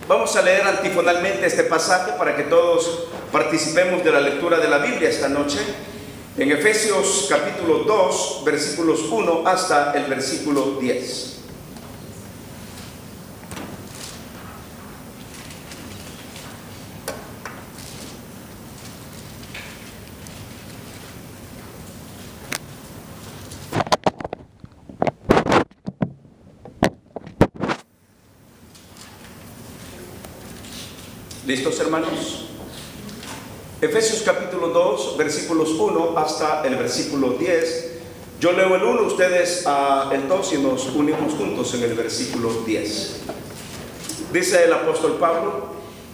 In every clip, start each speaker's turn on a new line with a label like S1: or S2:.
S1: Vamos a leer antifonalmente este pasaje para que todos participemos de la lectura de la Biblia esta noche. En Efesios capítulo 2, versículos 1 hasta el versículo 10. ¿Listos, hermanos? Efesios capítulo 2, versículos 1 hasta el versículo 10. Yo leo el 1, ustedes el 2 y nos unimos juntos en el versículo 10. Dice el apóstol Pablo: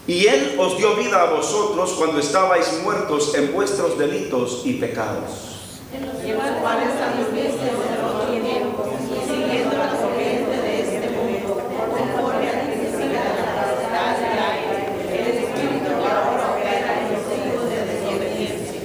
S1: y Él os dio vida a vosotros cuando estabais muertos en vuestros delitos y pecados,
S2: en los cuales anduvisteis en otro tiempo, siguiendo la corriente de este mundo, conforme al principio de la potestad del aire, el espíritu que ahora opera en los hijos de desobediencia,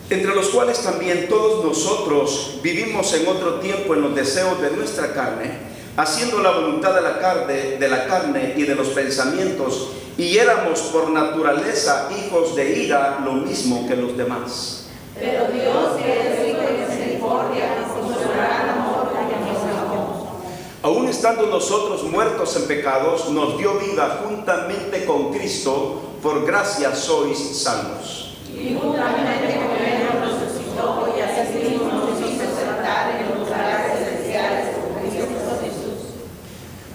S1: entre los cuales también todos nosotros vivimos en otro tiempo en los deseos de nuestra carne, haciendo la voluntad de la carne y de los pensamientos, y éramos por naturaleza hijos de ira, lo mismo que los demás.
S2: Pero Dios, que es rico en misericordia, con su gran amor que nos amó,
S1: aun estando nosotros muertos en pecados, nos dio vida juntamente con Cristo, por gracia sois salvos.
S2: y juntamente con Él nos resucitó y asimismo nos hizo sentar en los lugares celestiales con Cristo Jesús,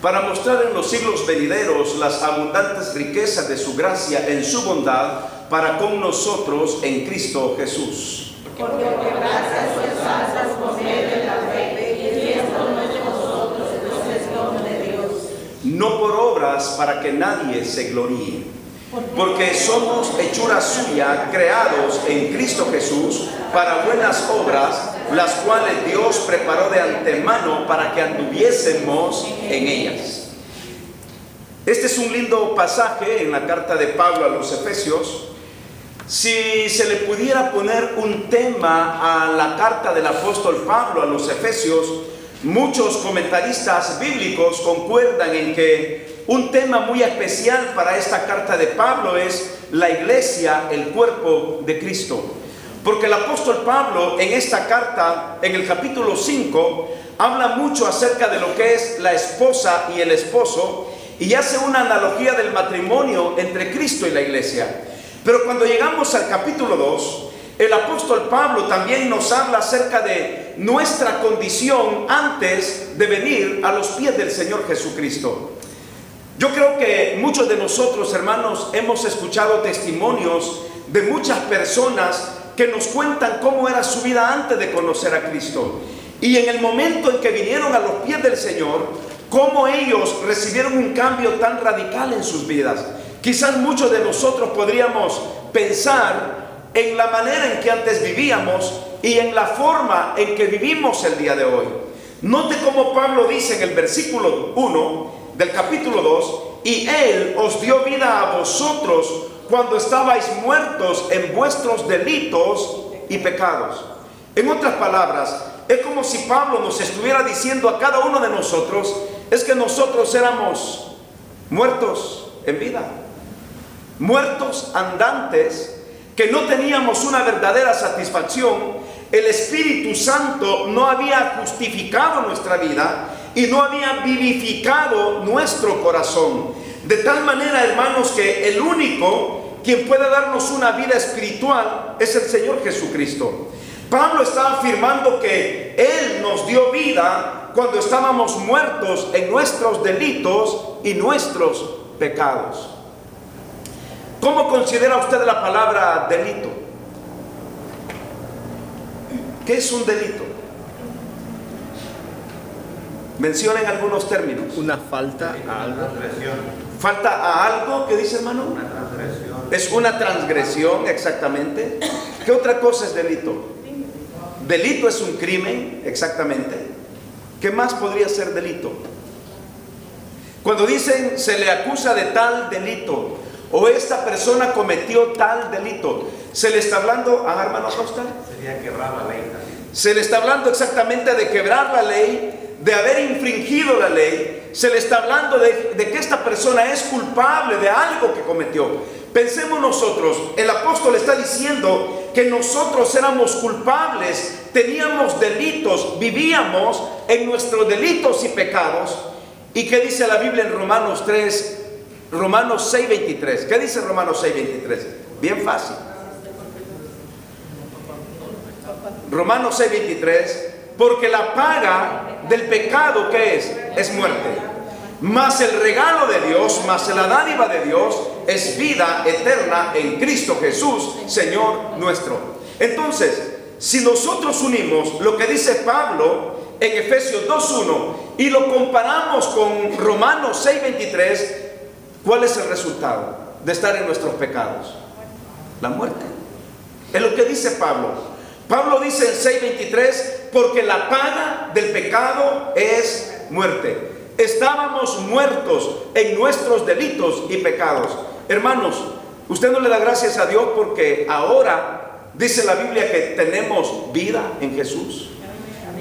S1: Para mostrar en los siglos venideros las abundantes riquezas de su gracia en su bondad para con nosotros en Cristo Jesús.
S2: porque por gracia sois salvos por medio de la fe, y esto no es de vosotros, pues es don de Dios.
S1: No por obras para que nadie se gloríe, porque somos hechura suya, creados en Cristo Jesús para buenas obras, las cuales Dios preparó de antemano para que anduviésemos en ellas. Este es un lindo pasaje en la carta de Pablo a los Efesios. Si se le pudiera poner un tema a la carta del apóstol Pablo a los Efesios, muchos comentaristas bíblicos concuerdan en que un tema muy especial para esta carta de Pablo es la iglesia, el cuerpo de Cristo. Porque el apóstol Pablo en esta carta, en el capítulo 5, habla mucho acerca de lo que es la esposa y el esposo, y hace una analogía del matrimonio entre Cristo y la iglesia. Pero cuando llegamos al capítulo 2, el apóstol Pablo también nos habla acerca de nuestra condición antes de venir a los pies del Señor Jesucristo. Yo creo que muchos de nosotros, hermanos, hemos escuchado testimonios de muchas personas que nos cuentan cómo era su vida antes de conocer a Cristo. Y en el momento en que vinieron a los pies del Señor, cómo ellos recibieron un cambio tan radical en sus vidas. Quizás muchos de nosotros podríamos pensar en la manera en que antes vivíamos y en la forma en que vivimos el día de hoy. Note cómo Pablo dice en el versículo 1 del capítulo 2: y Él os dio vida a vosotros cuando estabais muertos en vuestros delitos y pecados. En otras palabras, es como si Pablo nos estuviera diciendo a cada uno de nosotros, es que nosotros éramos muertos en vida, muertos andantes, que no teníamos una verdadera satisfacción. El Espíritu Santo no había justificado nuestra vida y no había vivificado nuestro corazón. De tal manera, hermanos, que el único quien puede darnos una vida espiritual es el Señor Jesucristo. Pablo está afirmando que Él nos dio vida cuando estábamos muertos en nuestros delitos y nuestros pecados. ¿Cómo considera usted la palabra delito? ¿Qué es un delito? Mencionen algunos términos.
S3: Una falta a algo.
S1: ¿Falta a algo? ¿Qué dice, hermano?
S4: Una transgresión.
S1: Es una transgresión, exactamente. ¿Qué otra cosa es delito? Delito es un crimen, exactamente. ¿Qué más podría ser delito? Cuando dicen se le acusa de tal delito, o esta persona cometió tal delito, se le está hablando, hermano Costa,
S4: Sería quebrar la ley también.
S1: se le está hablando exactamente de quebrar la ley, de haber infringido la ley, porque se le está hablando de que esta persona es culpable de algo que cometió. Pensemos nosotros, el apóstol está diciendo que nosotros éramos culpables, teníamos delitos, vivíamos en nuestros delitos y pecados. ¿Y qué dice la Biblia en Romanos 6:23? ¿Qué dice Romanos 6:23? Bien fácil. Romanos 6:23, porque la paga del pecado, ¿qué es? Es muerte. Mas el regalo de Dios, mas la dádiva de Dios es vida eterna en Cristo Jesús, Señor nuestro. Entonces, si nosotros unimos lo que dice Pablo en Efesios 2:1 y lo comparamos con Romanos 6:23, ¿cuál es el resultado de estar en nuestros pecados? La muerte. Es lo que dice Pablo. Pablo dice en 6:23, porque la paga del pecado es muerte. Estábamos muertos en nuestros delitos y pecados. Hermanos, usted no le da gracias a Dios porque ahora dice la Biblia que tenemos vida en Jesús.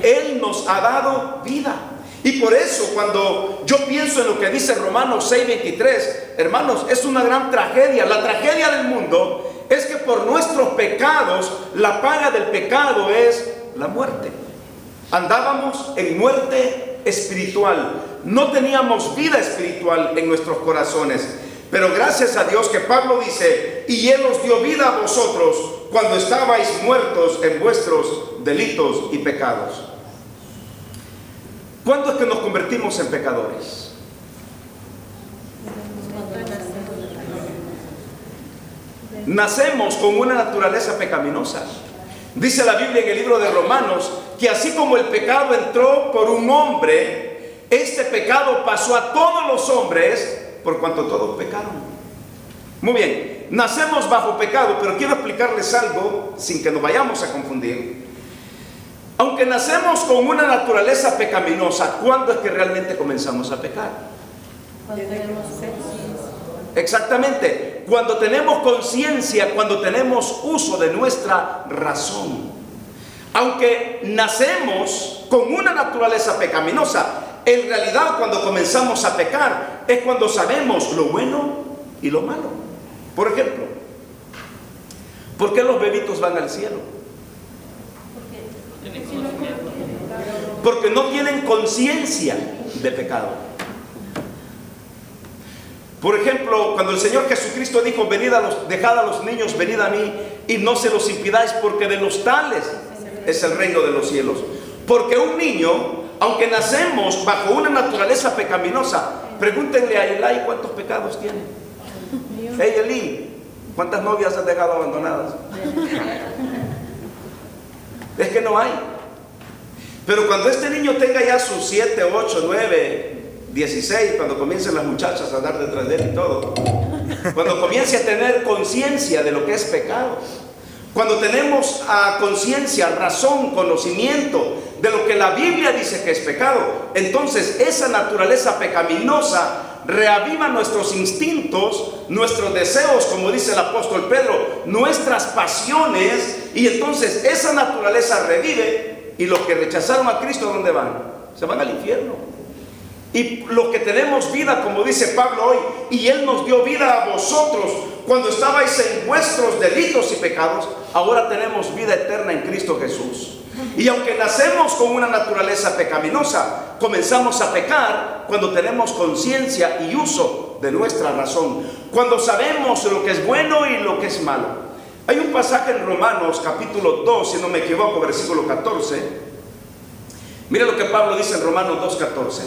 S1: Él nos ha dado vida. Y por eso cuando yo pienso en lo que dice Romanos 6:23, hermanos, es una gran tragedia. La tragedia del mundo es que por nuestros pecados, la paga del pecado es la muerte. Andábamos en muerte espiritual. No teníamos vida espiritual en nuestros corazones. Pero gracias a Dios que Pablo dice, y Él os dio vida a vosotros cuando estabais muertos en vuestros delitos y pecados. ¿Cuándo es que nos convertimos en pecadores? Nacemos con una naturaleza pecaminosa. Dice la Biblia en el libro de Romanos que así como el pecado entró por un hombre, este pecado pasó a todos los hombres por cuanto todos pecaron. Muy bien, nacemos bajo pecado, pero quiero explicarles algo sin que nos vayamos a confundir. Aunque nacemos con una naturaleza pecaminosa, ¿cuándo es que realmente comenzamos a pecar? Exactamente, cuando tenemos conciencia, cuando tenemos uso de nuestra razón. Aunque nacemos con una naturaleza pecaminosa, en realidad cuando comenzamos a pecar es cuando sabemos lo bueno y lo malo. Por ejemplo, ¿por qué los bebitos van al cielo? Porque no tienen conciencia de pecado. Por ejemplo, cuando el Señor Jesucristo dijo, dejad a los niños, venid a mí y no se los impidáis, porque de los tales es el reino de los cielos. Porque un niño, aunque nacemos bajo una naturaleza pecaminosa, pregúntenle a Eli cuántos pecados tiene. Hey Eli, ¿cuántas novias has dejado abandonadas? Es que no hay. Pero cuando este niño tenga ya sus 7, 8, 9, 16, cuando comiencen las muchachas a andar detrás de él y todo, cuando comience a tener conciencia de lo que es pecado, cuando tenemos conciencia, razón, conocimiento de lo que la Biblia dice que es pecado, entonces esa naturaleza pecaminosa reaviva nuestros instintos, nuestros deseos, como dice el apóstol Pedro, nuestras pasiones, y entonces esa naturaleza revive. Y los que rechazaron a Cristo, ¿dónde van? Se van al infierno. Y los que tenemos vida, como dice Pablo hoy, y Él nos dio vida a vosotros cuando estabais en vuestros delitos y pecados, ahora tenemos vida eterna en Cristo Jesús. Y aunque nacemos con una naturaleza pecaminosa, comenzamos a pecar cuando tenemos conciencia y uso de nuestra razón, cuando sabemos lo que es bueno y lo que es malo. Hay un pasaje en Romanos capítulo 2, si no me equivoco, versículo 14. Mira lo que Pablo dice en Romanos 2:14.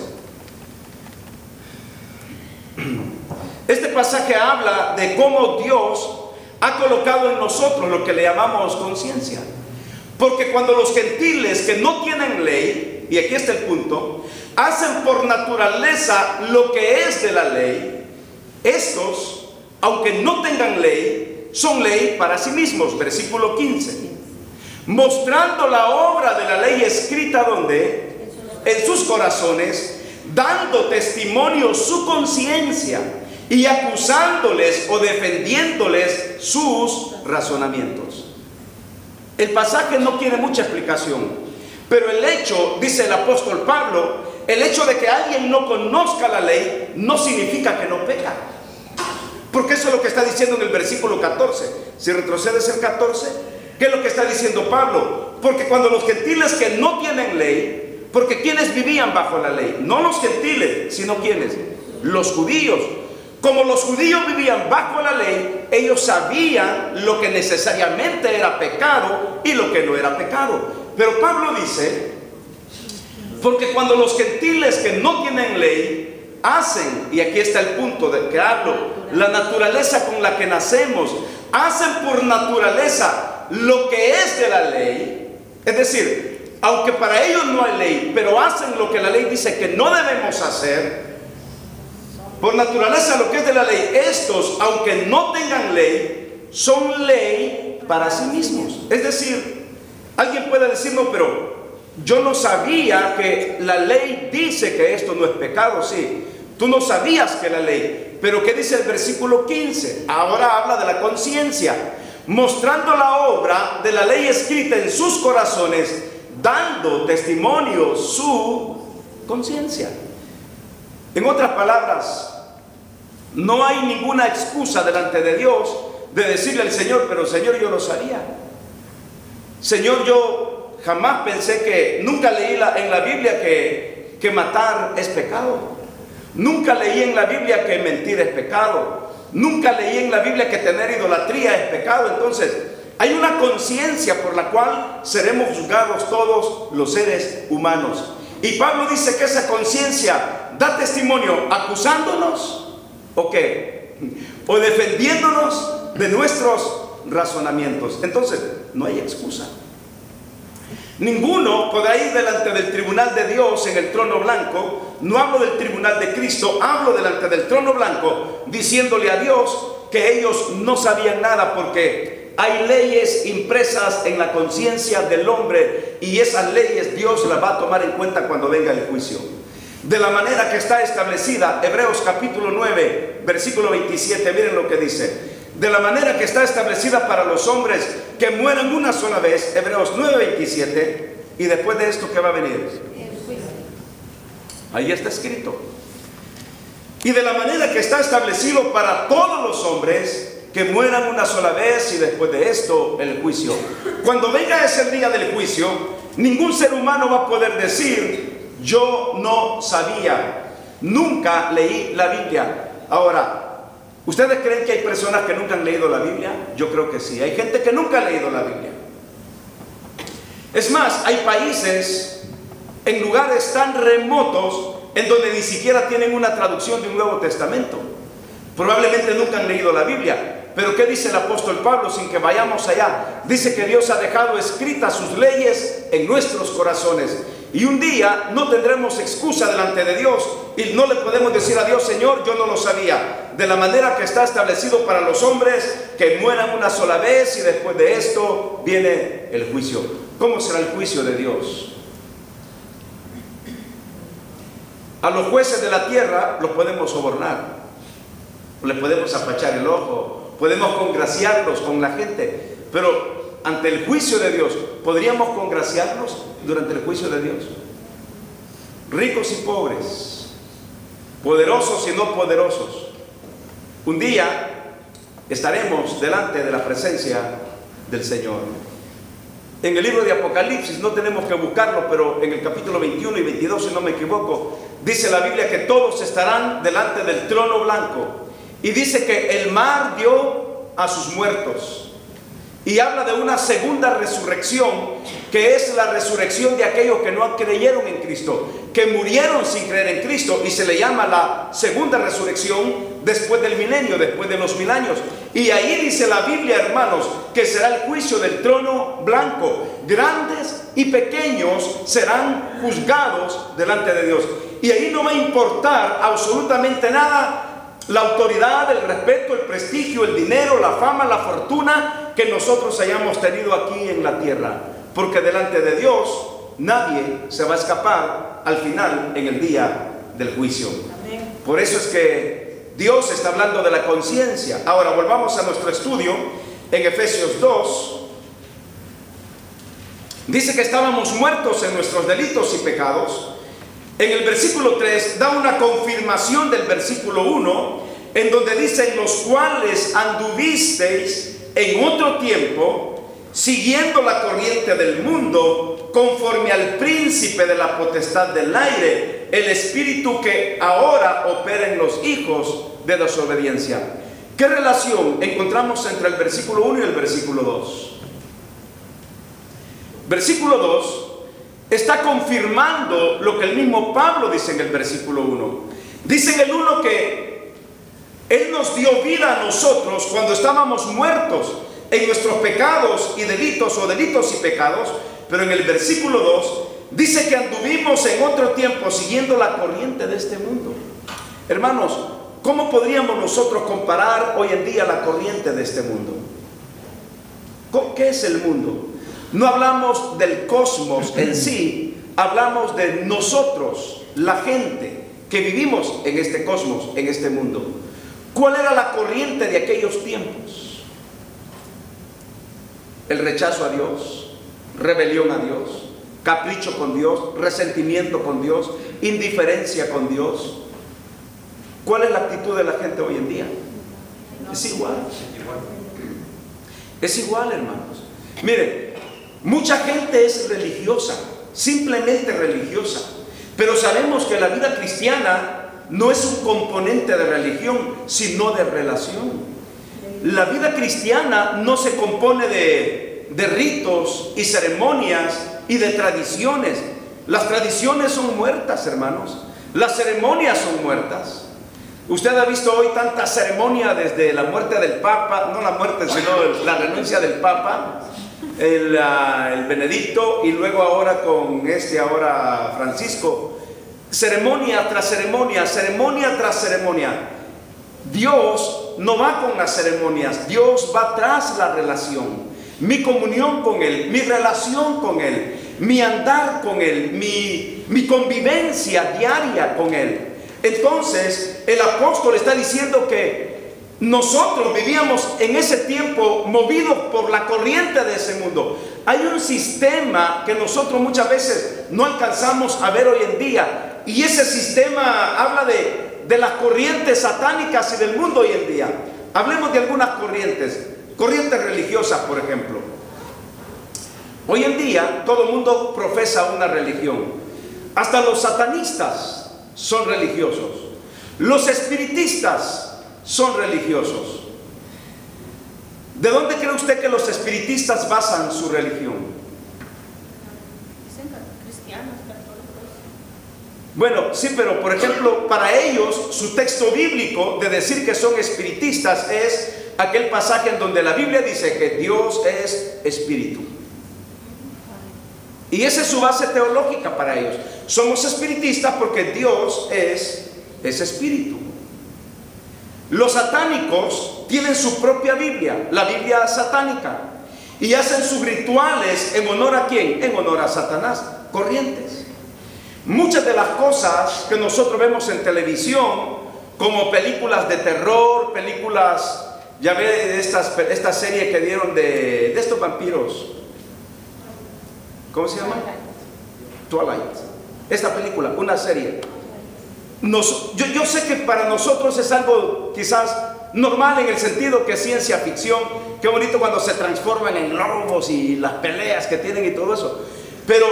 S1: Este pasaje habla de cómo Dios ha colocado en nosotros lo que le llamamos conciencia. Porque cuando los gentiles que no tienen ley, y aquí está el punto, hacen por naturaleza lo que es de la ley, estos, aunque no tengan ley, son ley para sí mismos. Versículo 15. Mostrando la obra de la ley escrita donde en sus corazones, dando testimonio su conciencia y acusándoles o defendiéndoles sus razonamientos. El pasaje no tiene mucha explicación, pero el hecho, dice el apóstol Pablo, el hecho de que alguien no conozca la ley no significa que no peca. Porque eso es lo que está diciendo en el versículo 14. Si retrocedes el 14, ¿qué es lo que está diciendo Pablo? Porque cuando los gentiles que no tienen ley, porque quienes vivían bajo la ley, no los gentiles, sino quienes, los judíos. Como los judíos vivían bajo la ley, ellos sabían lo que necesariamente era pecado y lo que no era pecado. Pero Pablo dice, porque cuando los gentiles que no tienen ley hacen, y aquí está el punto de que hablo, la naturaleza con la que nacemos, hacen por naturaleza lo que es de la ley, es decir, aunque para ellos no hay ley, pero hacen lo que la ley dice que no debemos hacer, por naturaleza lo que es de la ley, estos, aunque no tengan ley, son ley para sí mismos. Es decir, alguien puede decir, no, pero yo no sabía que la ley dice que esto no es pecado. Sí, tú no sabías que la ley, pero ¿qué dice el versículo 15? Ahora habla de la conciencia, mostrando la obra de la ley escrita en sus corazones, dando testimonio su conciencia. En otras palabras, no hay ninguna excusa delante de Dios de decirle al Señor, pero Señor, yo lo sabía. Señor, yo jamás pensé que, nunca leí en la Biblia que matar es pecado. Nunca leí en la Biblia que mentir es pecado. Nunca leí en la Biblia que tener idolatría es pecado. Entonces, hay una conciencia por la cual seremos juzgados todos los seres humanos. Y Pablo dice que esa conciencia da testimonio acusándonos, ¿o qué? O defendiéndonos de nuestros razonamientos. Entonces, no hay excusa. Ninguno podrá ir delante del tribunal de Dios en el trono blanco. No hablo del tribunal de Cristo, hablo delante del trono blanco, diciéndole a Dios que ellos no sabían nada, porque hay leyes impresas en la conciencia del hombre, y esas leyes Dios las va a tomar en cuenta cuando venga el juicio. De la manera que está establecida, Hebreos capítulo 9, versículo 27, miren lo que dice. De la manera que está establecida para los hombres que mueran una sola vez, Hebreos 9, 27, y después de esto, ¿qué va a venir? Ahí está escrito. Y de la manera que está establecido para todos los hombres que mueran una sola vez, y después de esto el juicio. Cuando venga ese día del juicio, ningún ser humano va a poder decir, yo no sabía, nunca leí la Biblia. Ahora, ¿ustedes creen que hay personas que nunca han leído la Biblia? Yo creo que sí. Hay gente que nunca ha leído la Biblia. Es más, hay países en lugares tan remotos en donde ni siquiera tienen una traducción de un Nuevo Testamento. Probablemente nunca han leído la Biblia. Pero ¿qué dice el apóstol Pablo sin que vayamos allá? Dice que Dios ha dejado escritas sus leyes en nuestros corazones. Y un día no tendremos excusa delante de Dios y no le podemos decir a Dios, Señor, yo no lo sabía. De la manera que está establecido para los hombres que mueran una sola vez, y después de esto viene el juicio. ¿Cómo será el juicio de Dios? A los jueces de la tierra los podemos sobornar, les podemos apachar el ojo, podemos congraciarlos con la gente, pero ante el juicio de Dios, ¿podríamos congraciarnos durante el juicio de Dios? Ricos y pobres, poderosos y no poderosos, un día estaremos delante de la presencia del Señor. En el libro de Apocalipsis, no tenemos que buscarlo, pero en el capítulo 21 y 22, si no me equivoco, dice la Biblia que todos estarán delante del trono blanco. Y dice que el mar dio a sus muertos. Y habla de una segunda resurrección, que es la resurrección de aquellos que no creyeron en Cristo, que murieron sin creer en Cristo, y se le llama la segunda resurrección después del milenio, después de los 1000 años. Y ahí dice la Biblia, hermanos, que será el juicio del trono blanco. Grandes y pequeños serán juzgados delante de Dios. Y ahí no va a importar absolutamente nada la autoridad, el respeto, el prestigio, el dinero, la fama, la fortuna que nosotros hayamos tenido aquí en la tierra, porque delante de Dios nadie se va a escapar al final, en el día del juicio. Amén. Por eso es que Dios está hablando de la conciencia. Ahora volvamos a nuestro estudio en Efesios 2. Dice que estábamos muertos en nuestros delitos y pecados, en el versículo 3 da una confirmación del versículo 1, en donde dice: en los cuales anduvisteis en otro tiempo, siguiendo la corriente del mundo, conforme al príncipe de la potestad del aire, el espíritu que ahora opera en los hijos de desobediencia. ¿Qué relación encontramos entre el versículo 1 y el versículo 2? Versículo 2 está confirmando lo que el mismo Pablo dice en el versículo 1. Dice en el 1 que Él nos dio vida a nosotros cuando estábamos muertos en nuestros pecados y delitos, o delitos y pecados. Pero en el versículo 2 dice que anduvimos en otro tiempo siguiendo la corriente de este mundo. Hermanos, ¿cómo podríamos nosotros comparar hoy en día la corriente de este mundo? ¿Qué es el mundo? No hablamos del cosmos en sí, hablamos de nosotros, la gente que vivimos en este cosmos, en este mundo. ¿Cuál era la corriente de aquellos tiempos? El rechazo a Dios, rebelión a Dios, capricho con Dios, resentimiento con Dios, indiferencia con Dios. ¿Cuál es la actitud de la gente hoy en día? Es igual. Es igual, hermanos. Miren, mucha gente es religiosa, simplemente religiosa, pero sabemos que la vida cristiana no es un componente de religión, sino de relación. La vida cristiana no se compone de ritos y ceremonias y de tradiciones. Las tradiciones son muertas, hermanos. Las ceremonias son muertas. Usted ha visto hoy tanta ceremonia desde la muerte del Papa, no la muerte, sino la renuncia del Papa, el Benedicto, y luego ahora con ahora Francisco. Ceremonia tras ceremonia, ceremonia tras ceremonia. Dios no va con las ceremonias, Dios va tras la relación. Mi comunión con Él, mi relación con Él, mi andar con Él, mi convivencia diaria con Él. Entonces el apóstol está diciendo que nosotros vivíamos en ese tiempo movidos por la corriente de ese mundo. Hay un sistema que nosotros muchas veces no alcanzamos a ver hoy en día, y ese sistema habla de las corrientes satánicas y del mundo hoy en día. Hablemos de algunas corrientes religiosas, por ejemplo. Hoy en día todo el mundo profesa una religión. Hasta los satanistas son religiosos. Los espiritistas son religiosos. ¿De dónde cree usted que los espiritistas basan su religión?
S2: Dicen cristianos, católicos.
S1: Bueno, sí, pero por ejemplo, para ellos su texto bíblico de decir que son espiritistas es aquel pasaje en donde la Biblia dice que Dios es espíritu. Y esa es su base teológica para ellos. Somos espiritistas porque Dios es espíritu. Los satánicos tienen su propia Biblia, la Biblia satánica, y hacen sus rituales en honor a ¿quién? En honor a Satanás, corrientes. Muchas de las cosas que nosotros vemos en televisión, como películas de terror, películas, ya ve esta serie que dieron de estos vampiros, ¿cómo se llama? Twilight. Esta película, una serie. Yo sé que para nosotros es algo quizás normal en el sentido que es ciencia ficción. Qué bonito cuando se transforman en lobos y las peleas que tienen y todo eso. Pero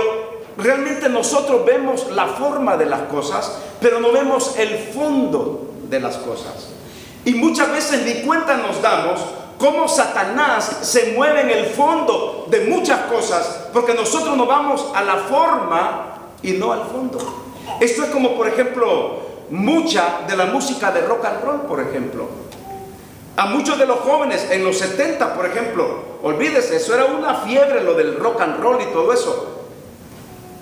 S1: realmente nosotros vemos la forma de las cosas, pero no vemos el fondo de las cosas. Y muchas veces ni cuenta nos damos cómo Satanás se mueve en el fondo de muchas cosas, porque nosotros nos vamos a la forma y no al fondo. Esto es como, por ejemplo, mucha de la música de rock and roll, por ejemplo. A muchos de los jóvenes en los 70, por ejemplo, olvídese, eso era una fiebre, lo del rock and roll y todo eso.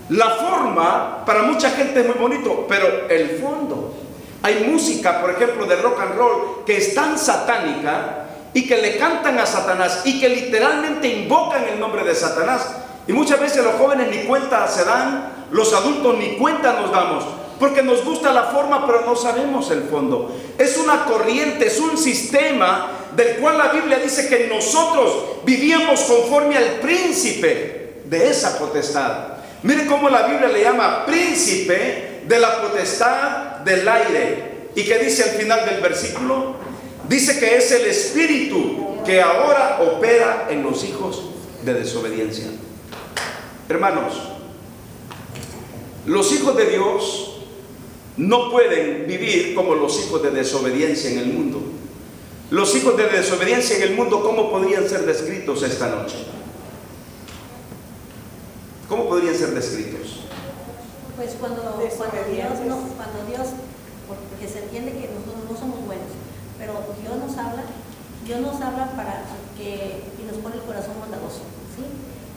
S1: La forma para mucha gente es muy bonito, pero el fondo. Hay música, por ejemplo, de rock and roll que es tan satánica y que le cantan a Satanás y que literalmente invocan el nombre de Satanás. Y muchas veces los jóvenes ni cuenta se dan, los adultos ni cuenta nos damos, porque nos gusta la forma pero no sabemos el fondo. Es una corriente, es un sistema del cual la Biblia dice que nosotros vivíamos conforme al príncipe de esa potestad. Mire cómo la Biblia le llama príncipe de la potestad del aire. ¿Y qué dice al final del versículo? Dice que es el espíritu que ahora opera en los hijos de desobediencia. Hermanos, los hijos de Dios no pueden vivir como los hijos de desobediencia en el mundo. Los hijos de desobediencia en el mundo, ¿cómo podrían ser descritos esta noche? ¿Cómo podrían ser descritos?
S2: Pues cuando Dios, porque se entiende que nosotros no somos buenos, pero Dios nos habla para que, y nos pone el corazón bondadoso, ¿sí?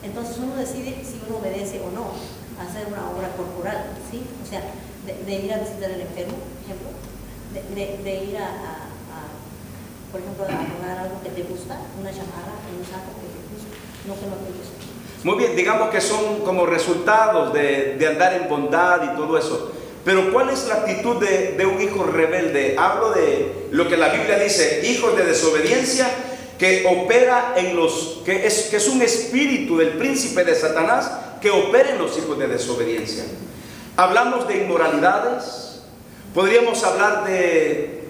S2: Entonces uno decide si uno obedece o no a hacer una obra corporal, ¿sí? O sea, de ir a visitar al enfermo, por ejemplo, de ir por ejemplo, a donar algo que te gusta, una chamarra, un saco que te gusta, no que no te gusta.
S1: Muy bien, digamos que son como resultados de andar en bondad y todo eso. Pero ¿cuál es la actitud de un hijo rebelde? Hablo de lo que la Biblia dice, hijos de desobediencia, que opera en los, que es un espíritu del príncipe de Satanás, que opera en los hijos de desobediencia. Hablamos de inmoralidades, podríamos hablar de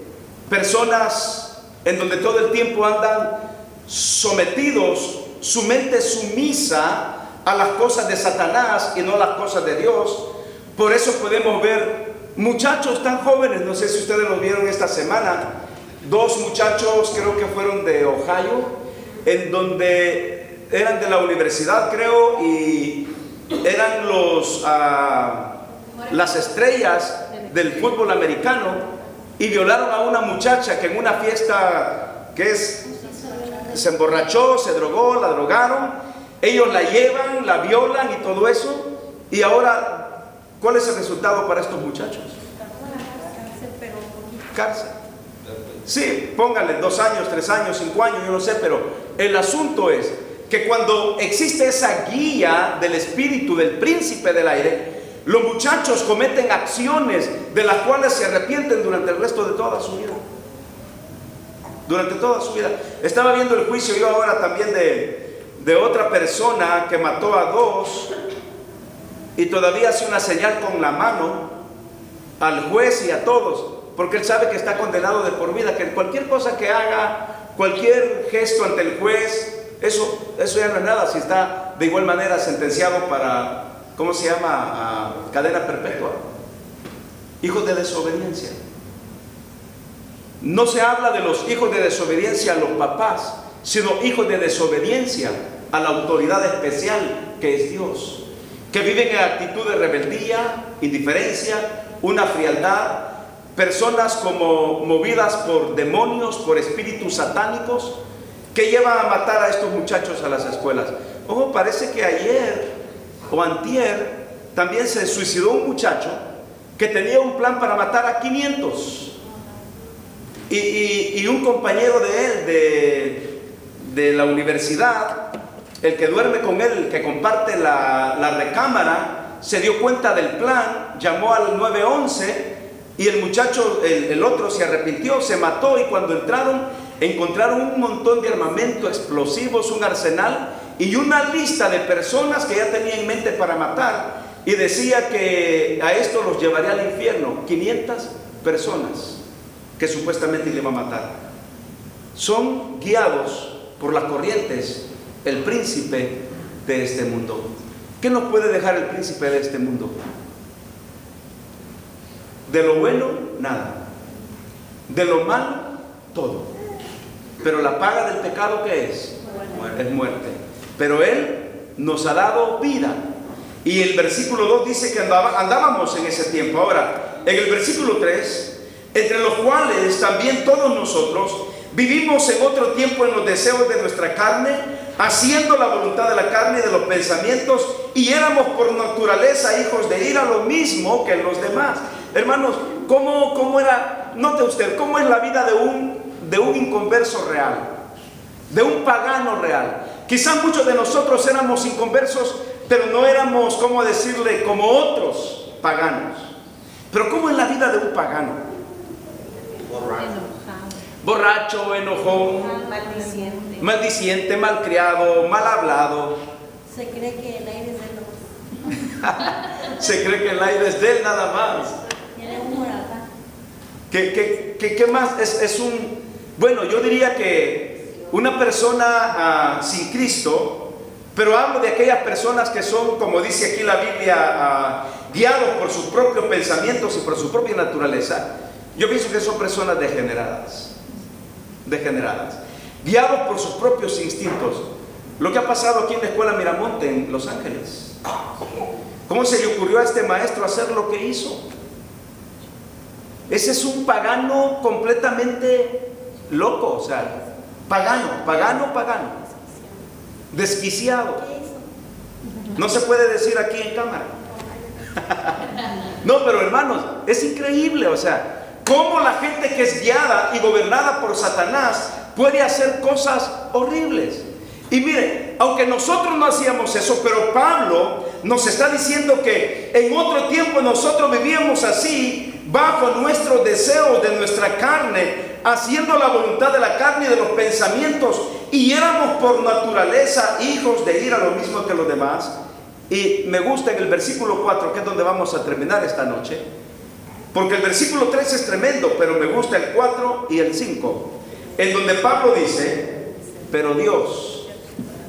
S1: personas en donde todo el tiempo andan sometidos, su mente sumisa a las cosas de Satanás y no a las cosas de Dios. Por eso podemos ver muchachos tan jóvenes, no sé si ustedes los vieron esta semana, dos muchachos creo que fueron de Ohio, en donde eran de la universidad creo, y eran las estrellas del fútbol americano, y violaron a una muchacha que en una fiesta se emborrachó, se drogó, la drogaron, ellos la llevan, la violan y todo eso, y ahora, ¿cuál es el resultado para estos muchachos? Cárcel. Sí, pónganle 2 años, 3 años, 5 años, yo no sé, pero el asunto es que cuando existe esa guía del espíritu del príncipe del aire, los muchachos cometen acciones de las cuales se arrepienten durante el resto de toda su vida. Durante toda su vida. Estaba viendo el juicio yo ahora también de otra persona que mató a 2 y todavía hace una señal con la mano al juez y a todos, porque él sabe que está condenado de por vida, que cualquier cosa que haga, cualquier gesto ante el juez, eso ya no es nada, si está de igual manera sentenciado para, ¿cómo se llama? Cadena perpetua. Hijos de desobediencia. No se habla de los hijos de desobediencia a los papás, sino hijos de desobediencia a la autoridad especial que es Dios, que viven en actitud de rebeldía, indiferencia, una frialdad, personas como movidas por demonios, por espíritus satánicos, que llevan a matar a estos muchachos a las escuelas. Ojo, parece que ayer o antier también se suicidó un muchacho que tenía un plan para matar a 500. Y un compañero de él, de la universidad, el que duerme con él, el que comparte la recámara, se dio cuenta del plan, llamó al 911 y el muchacho, el otro se arrepintió, se mató, y cuando encontraron un montón de armamento, explosivos, un arsenal y una lista de personas que ya tenía en mente para matar, y decía que a esto los llevaría al infierno. 500 personas que supuestamente le iba a matar. Son guiados por las corrientes, el príncipe de este mundo. ¿Qué nos puede dejar el príncipe de este mundo? De lo bueno, nada. De lo malo, todo. Pero la paga del pecado, ¿qué es? Es muerte. Pero Él nos ha dado vida. Y el versículo 2 dice que andábamos en ese tiempo. Ahora, en el versículo 3, entre los cuales también todos nosotros vivimos en otro tiempo en los deseos de nuestra carne, haciendo la voluntad de la carne y de los pensamientos, y éramos por naturaleza hijos de ira, lo mismo que los demás. Hermanos, ¿cómo era? Note usted, ¿cómo es la vida de un inconverso real? De un pagano real. Quizás muchos de nosotros éramos inconversos, pero no éramos, ¿cómo decirle?, como otros paganos. Pero ¿cómo es la vida de un pagano? Borracho, enojón, maldiciente, malcriado, mal hablado.
S2: Se cree que el aire es de los...
S1: Se cree que el aire es de él nada más. ¿Qué más? Bueno, yo diría que una persona sin Cristo, pero hablo de aquellas personas que son, como dice aquí la Biblia, guiados por sus propios pensamientos y por su propia naturaleza. Yo pienso que son personas degeneradas, guiados por sus propios instintos. Lo que ha pasado aquí en la escuela Miramonte en Los Ángeles. ¿Cómo se le ocurrió a este maestro hacer lo que hizo? Ese es un pagano completamente loco, o sea, pagano, desquiciado. No se puede decir aquí en cámara. No, pero hermanos, es increíble, o sea, cómo la gente que es guiada y gobernada por Satanás puede hacer cosas horribles. Y miren, aunque nosotros no hacíamos eso, pero Pablo nos está diciendo que en otro tiempo nosotros vivíamos así, bajo nuestros deseos de nuestra carne, haciendo la voluntad de la carne y de los pensamientos, y éramos por naturaleza hijos de ira, lo mismo que los demás. Y me gusta en el versículo 4, que es donde vamos a terminar esta noche, porque el versículo 3 es tremendo, pero me gusta el 4 y el 5, en donde Pablo dice, pero Dios,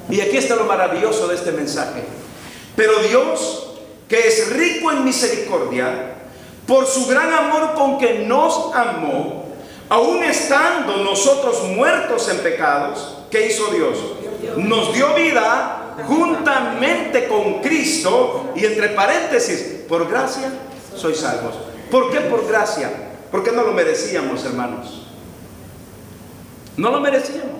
S1: y aquí está lo maravilloso de este mensaje, pero Dios, que es rico en misericordia, por su gran amor con que nos amó, aun estando nosotros muertos en pecados, ¿qué hizo Dios? Nos dio vida juntamente con Cristo, y entre paréntesis, por gracia sois salvos. ¿Por qué por gracia? Porque no lo merecíamos, hermanos. No lo merecíamos.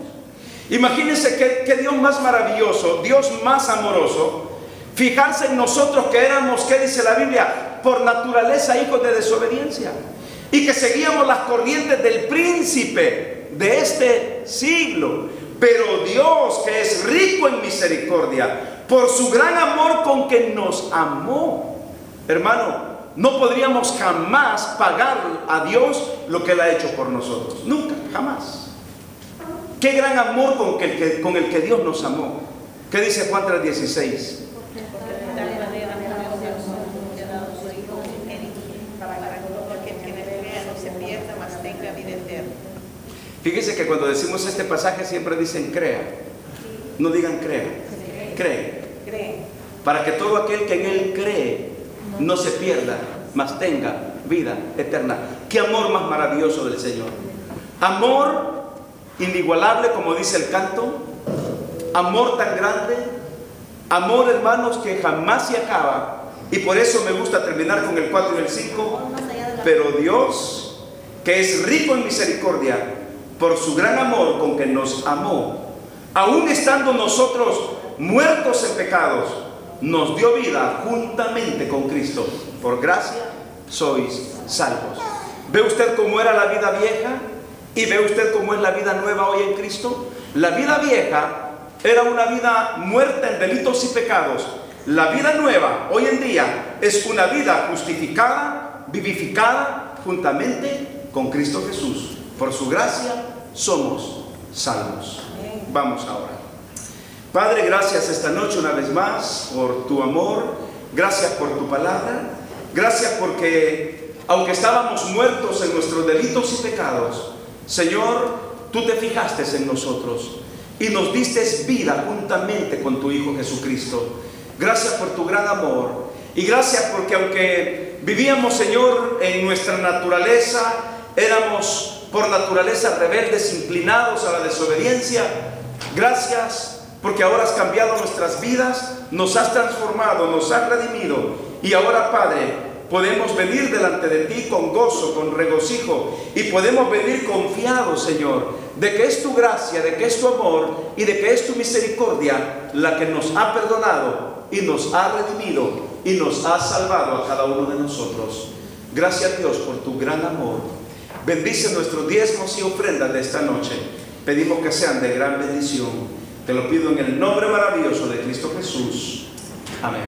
S1: Imagínense qué Dios más maravilloso, Dios más amoroso, fijarse en nosotros que éramos, ¿qué dice la Biblia? Por naturaleza hijos de desobediencia, y que seguíamos las corrientes del príncipe de este siglo. Pero Dios, que es rico en misericordia, por su gran amor con que nos amó. Hermano, no podríamos jamás pagar a Dios lo que Él ha hecho por nosotros. Nunca, jamás. Qué gran amor con el que Dios nos amó. ¿Qué dice Juan 3:16? Fíjense que cuando decimos este pasaje siempre dicen crea. No digan crea. Cree. Para que todo aquel que en Él cree no se pierda, mas tenga vida eterna. Qué amor más maravilloso del Señor. Amor inigualable, como dice el canto. Amor tan grande. Amor, hermanos, que jamás se acaba. Y por eso me gusta terminar con el 4 y el 5. Pero Dios, que es rico en misericordia, por su gran amor con que nos amó, aun estando nosotros muertos en pecados, nos dio vida juntamente con Cristo. Por gracia sois salvos. ¿Ve usted cómo era la vida vieja? ¿Y ve usted cómo es la vida nueva hoy en Cristo? La vida vieja era una vida muerta en delitos y pecados. La vida nueva hoy en día es una vida justificada, vivificada juntamente con Cristo Jesús. Por su gracia somos salvos. Vamos ahora. Padre, gracias esta noche una vez más por tu amor. Gracias por tu palabra. Gracias porque aunque estábamos muertos en nuestros delitos y pecados, Señor, tú te fijaste en nosotros y nos diste vida juntamente con tu Hijo Jesucristo. Gracias por tu gran amor. Y gracias porque aunque vivíamos, Señor, en nuestra naturaleza, éramos por naturaleza rebeldes, inclinados a la desobediencia. Gracias porque ahora has cambiado nuestras vidas, nos has transformado, nos has redimido. Y ahora, Padre, podemos venir delante de ti con gozo, con regocijo, y podemos venir confiados, Señor, de que es tu gracia, de que es tu amor y de que es tu misericordia la que nos ha perdonado y nos ha redimido y nos ha salvado a cada uno de nosotros. Gracias, Dios, por tu gran amor. Bendice nuestros diezmos y ofrendas de esta noche. Pedimos que sean de gran bendición. Te lo pido en el nombre maravilloso de Cristo Jesús. Amén.